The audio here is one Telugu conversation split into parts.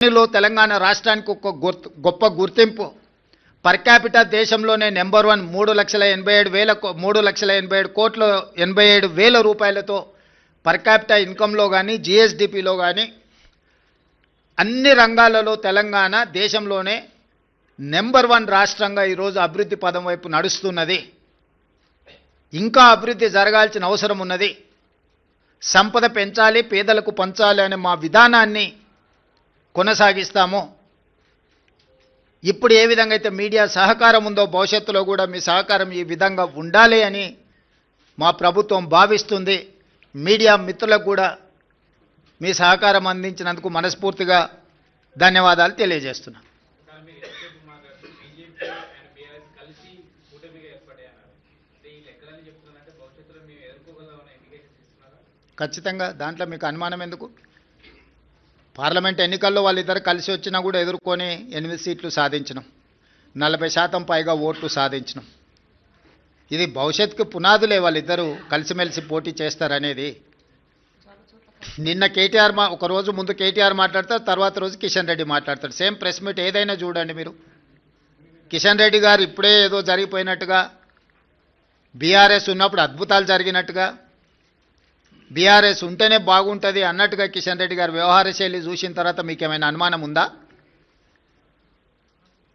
లో తెలంగాణ రాష్ట్రానికి ఒక గొప్ప గుర్తింపు. పర్ క్యాపిటా దేశంలోనే నెంబర్ 1 3,87,000 రూపాయలతో పర్ క్యాపిటా ఇన్కంలో కానీ జిఎస్డిపిలో కానీ అన్ని రంగాలలో తెలంగాణ దేశంలోనే నెంబర్ 1 రాష్ట్రంగా ఈరోజు అభివృద్ధి పదం వైపు నడుస్తున్నది. ఇంకా అభివృద్ధి జరగాల్సిన అవసరం ఉన్నది. సంపద పెంచాలి, పేదలకు పంచాలి అనే మా విధానాన్ని కొనసాగిస్తాము. ఇప్పుడు ఏ విధంగా అయితే మీడియా సహకారం ఉందో భవిష్యత్తులో కూడా మీ సహకారం ఈ విధంగా ఉండాలి అని మా ప్రభుత్వం భావిస్తుంది. మీడియా మిత్రులకు కూడా మీ సహకారం అందించినందుకు మనస్ఫూర్తిగా ధన్యవాదాలు తెలియజేస్తున్నాను. ఖచ్చితంగా దాంట్లో మీకు అనుమానం ఎందుకు? పార్లమెంట్ ఎన్నికల్లో వాళ్ళిద్దరు కలిసి వచ్చినా కూడా ఎదుర్కొని 8 సీట్లు సాధించినాం, 40% పైగా ఓట్లు సాధించినాం. ఇది భవిష్యత్తుకు పునాదులే వాళ్ళిద్దరూ కలిసిమెలిసి పోటీ చేస్తారనేది. నిన్న కేటీఆర్ ఒక రోజు ముందు కేటీఆర్ మాట్లాడతారు, తర్వాత రోజు కిషన్ రెడ్డి మాట్లాడతారు. సేమ్ ప్రెస్ మీట్ ఏదైనా చూడండి మీరు. కిషన్ రెడ్డి గారు ఇప్పుడే ఏదో జరిగిపోయినట్టుగా, బీఆర్ఎస్ ఉన్నప్పుడు అద్భుతాలు జరిగినట్టుగా, బీఆర్ఎస్ ఉంటేనే బాగుంటుంది అన్నట్టుగా కిషన్ రెడ్డి గారు వ్యవహార శైలి చూసిన తర్వాత మీకు ఏమైనా అనుమానం ఉందా?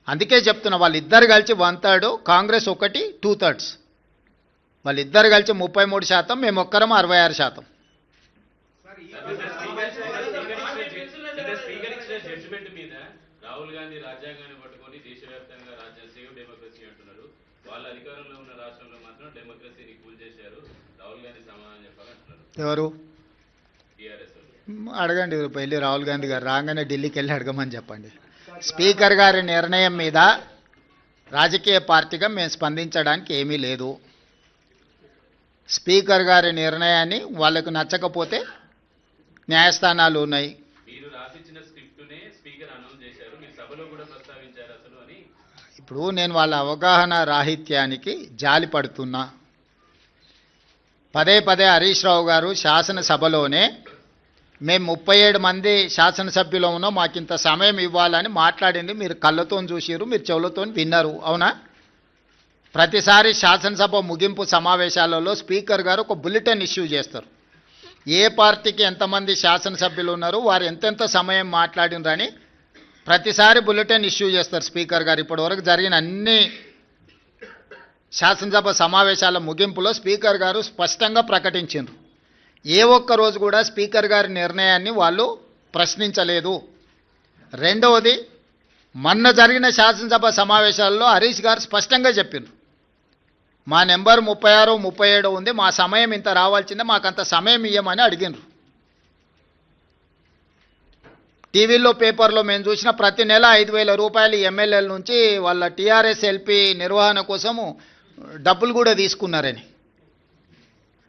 అందుకే చెప్తున్నా, వాళ్ళిద్దరు కలిసి 1/3, కాంగ్రెస్ ఒకటి 2/3. వాళ్ళిద్దరు కలిసి 33%, మేము ఒక్కరం 66%. రాహుల్ గాంధీ రాజ్యాంగాన్ని పట్టుకొని దేశవ్యాప్తంగా సేవ్ డెమోక్రసీ అంటున్నారు. వాళ్ళ అధికారంలో ఉన్న రాష్ట్రంలో మాత్రం డెమోక్రసీని కూల్ చేశారు. రాహుల్ గాంధీ సమాధానం చెప్పాలంటున్నారు. ఎవరు? టీఆర్ఎస్ అడగండి, వెళ్ళి రాహుల్ గాంధీ గారు రాగానే ఢిల్లీకి వెళ్ళి అడగమని చెప్పండి. స్పీకర్ గారి నిర్ణయం మీద రాజకీయ పార్టీగా మేము స్పందించడానికి ఏమీ లేదు. స్పీకర్ గారి నిర్ణయాన్ని వాళ్ళకు నచ్చకపోతే న్యాయస్థానాలు ఉన్నాయి. మీరు రాసిచ్చిన స్క్రిప్టునే స్పీకర్ అనౌన్స్ చేశారు, మీరు సభలో కూడా ప్రస్తావించారు అసలు అని. ఇప్పుడు నేను వాళ్ళ అవగాహన రాహిత్యానికి జాలి పడుతున్నా. పదే హరీష్ రావు గారు శాసనసభలోనే మేము 37 మంది శాసనసభ్యులు ఉన్నాం, మాకింత సమయం ఇవ్వాలని మాట్లాడింది మీరు కళ్ళతో చూసిరు, మీరు చెవులతో విన్నారు, అవునా? ప్రతిసారి శాసనసభ ముగింపు సమావేశాలలో స్పీకర్ గారు ఒక బులెటిన్ ఇష్యూ చేస్తారు. ఏ పార్టీకి ఎంతమంది శాసనసభ్యులు ఉన్నారు, వారు ఎంతెంత సమయం మాట్లాడినరని ప్రతిసారి బులెటిన్ ఇష్యూ చేస్తారు స్పీకర్ గారు. ఇప్పటివరకు జరిగిన అన్ని శాసనసభ సమావేశాల ముగింపులో స్పీకర్ గారు స్పష్టంగా ప్రకటించారు. ఏ ఒక్క రోజు కూడా స్పీకర్ గారి నిర్ణయాన్ని వాళ్ళు ప్రశ్నించలేదు. రెండవది, మొన్న జరిగిన శాసనసభ సమావేశాల్లో హరీష్ గారు స్పష్టంగా చెప్పారు, మా నెంబర్ 36, 37 ఉంది, మా సమయం ఇంత రావాల్సిందే, మాకంత సమయం ఇవ్వమని అడిగినారు. టీవీలో పేపర్లో మేము చూసిన ప్రతి నెల 5,000 రూపాయలు ఎమ్మెల్యేల నుంచి వాళ్ళ టీఆర్ఎస్ ఎల్పీ నిర్వహణ కోసము డబ్బులు కూడా తీసుకున్నారని.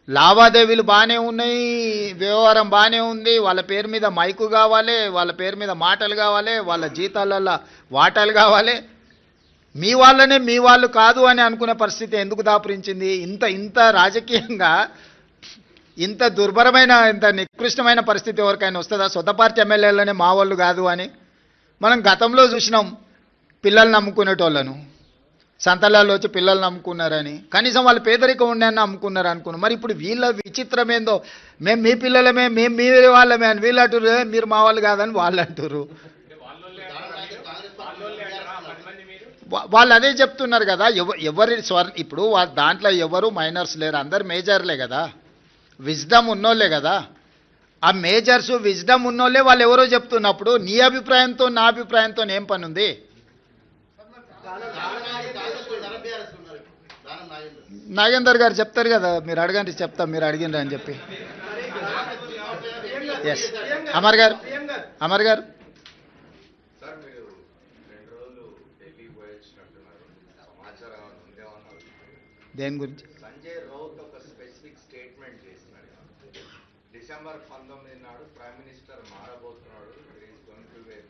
లావాదేవీలు బాగానే ఉన్నాయి, వ్యవహారం బాగానే ఉంది, వాళ్ళ పేరు మీద మైకు కావాలి, వాళ్ళ పేరు మీద మాటలు కావాలి, వాళ్ళ జీతాలలో వాటాలు కావాలి. మీ వాళ్ళనే మీ వాళ్ళు కాదు అని అనుకునే పరిస్థితి ఎందుకు దాపురించింది? ఇంత రాజకీయంగా ఇంత దుర్భరమైన, ఇంత నికృష్టమైన పరిస్థితి ఎవరికైనా వస్తుందా? సొంత పార్టీ ఎమ్మెల్యేలనే మా వాళ్ళు కాదు అని. మనం గతంలో చూసినాం, పిల్లల్ని నమ్ముకునేటోళ్ళను సంతలాల్లో వచ్చి పిల్లల్ని నమ్ముకున్నారని. కనీసం వాళ్ళు పేదరికం ఉండని నమ్ముకున్నారు అనుకున్నాం. మరి ఇప్పుడు వీళ్ళ విచిత్రం ఏందో, మేము మీ పిల్లలమే, మేము మీ వాళ్ళమే అని వీళ్ళు అంటారు, మీరు మా వాళ్ళు కాదని వాళ్ళు అంటారు. వాళ్ళు అదే చెప్తున్నారు కదా. ఇప్పుడు దాంట్లో ఎవరు మైనర్స్ లేరు, అందరు మేజర్లే కదా, విజ్డమ్ ఉన్నోళ్ళే కదా. ఆ మేజర్స్ విజ్డమ్ ఉన్నోళ్ళే వాళ్ళు ఎవరో చెప్తున్నప్పుడు నీ అభిప్రాయంతో నా అభిప్రాయంతో ఏం పని ఉంది? నాగేందర్ గారు చెప్తారు కదా, మీరు అడగండి, చెప్తాం, మీరు అడిగినరు అని చెప్పి. ఎస్, అమర్ గారు. దేని గురించి? సంజయ్ రౌత్ ఒక స్పెసిఫిక్ స్టేట్మెంట్ చేసినాడు. డిసెంబర్ 19 నాడు ప్రైమ్ మినిస్టర్ మారబోతున్నాడు,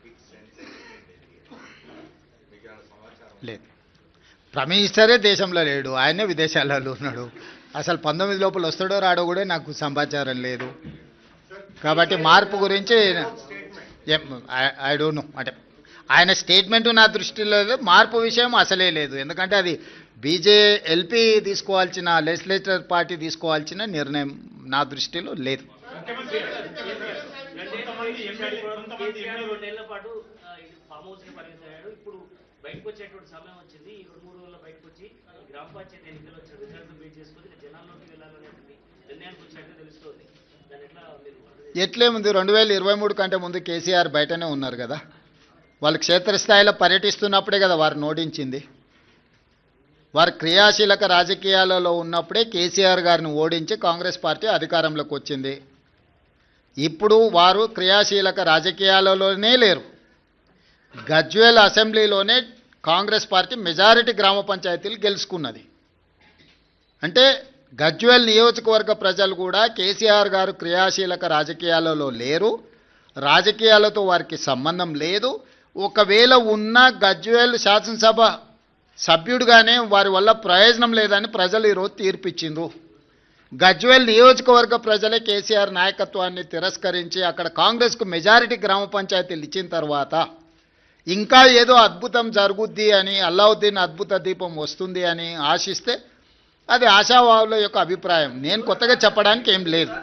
బిగ్ సెన్సేషన్. మీకు ఏమైనా సమాచారం లేదు? ప్రైమ్ మినిస్టరే దేశంలో లేడు, ఆయనే విదేశాలలో ఉన్నాడు. అసలు 19 లోపల వస్తాడో రాడో కూడా నాకు సమాచారం లేదు. కాబట్టి మార్పు గురించి ఐ డోంట్ నో, అంటే ఆయన స్టేట్మెంటు నా దృష్టిలో లేదు, మార్పు విషయం అసలే లేదు. ఎందుకంటే అది ఎల్పీ తీసుకోవాల్సిన, లెజిస్లేచర్ పార్టీ తీసుకోవాల్సిన నిర్ణయం నా దృష్టిలో లేదు. రెండేళ్ల పాటు ఫామ్ హౌస్ కి పరిమితమయ్యాడు. ఇప్పుడు బయటకు వచ్చేటువంటి సమయం వచ్చింది. ఈ 2-3 రోజుల్లో బయటకు వచ్చి గ్రామ పంచాయతీ ఎన్నికలు వచ్చిన రిజల్ట్ బేస్ చేసుకుని జనాల్లోకి వెళ్ళాలనేటువంటి నిర్ణయానికి వచ్చినట్టు తెలుస్తోంది. దాని ఎట్లా మీరు ఎట్లేముంది, 2023 కంటే ముందు కేసీఆర్ బయటనే ఉన్నారు కదా, వాళ్ళు క్షేత్రస్థాయిలో పర్యటిస్తున్నప్పుడే కదా వారు ఓడించింది. వారు క్రియాశీలక రాజకీయాలలో ఉన్నప్పుడే కేసీఆర్ గారిని ఓడించి కాంగ్రెస్ పార్టీ అధికారంలోకి వచ్చింది. ఇప్పుడు వారు క్రియాశీలక రాజకీయాలలోనే లేరు. గజ్వేల్ అసెంబ్లీలోనే కాంగ్రెస్ పార్టీ మెజారిటీ గ్రామ పంచాయతీలు గెలుచుకున్నది. అంటే గజ్వేల్ నియోజకవర్గ ప్రజలు కూడా కేసీఆర్ గారు క్రియాశీలక రాజకీయాలలో లేరు, రాజకీయాలతో వారికి సంబంధం లేదు. ఒకవేళ ఉన్న గజ్వేల్ శాసనసభ సభ్యుడిగానే వారి వల్ల ప్రయోజనం లేదని ప్రజలు ఈరోజు తీర్పిచ్చిండ్రు. గజ్వేల్ నియోజకవర్గ ప్రజలే కేసీఆర్ నాయకత్వాన్ని తిరస్కరించి అక్కడ కాంగ్రెస్కు మెజారిటీ గ్రామ పంచాయతీలు ఇచ్చిన తర్వాత ఇంకా ఏదో అద్భుతం జరుగుద్ది అని, అల్లావుద్దీన్ అద్భుత దీపం వస్తుంది అని ఆశిస్తే అది ఆశావాహుల యొక్క అభిప్రాయం. నేను కొత్తగా చెప్పడానికి ఏం లేదు.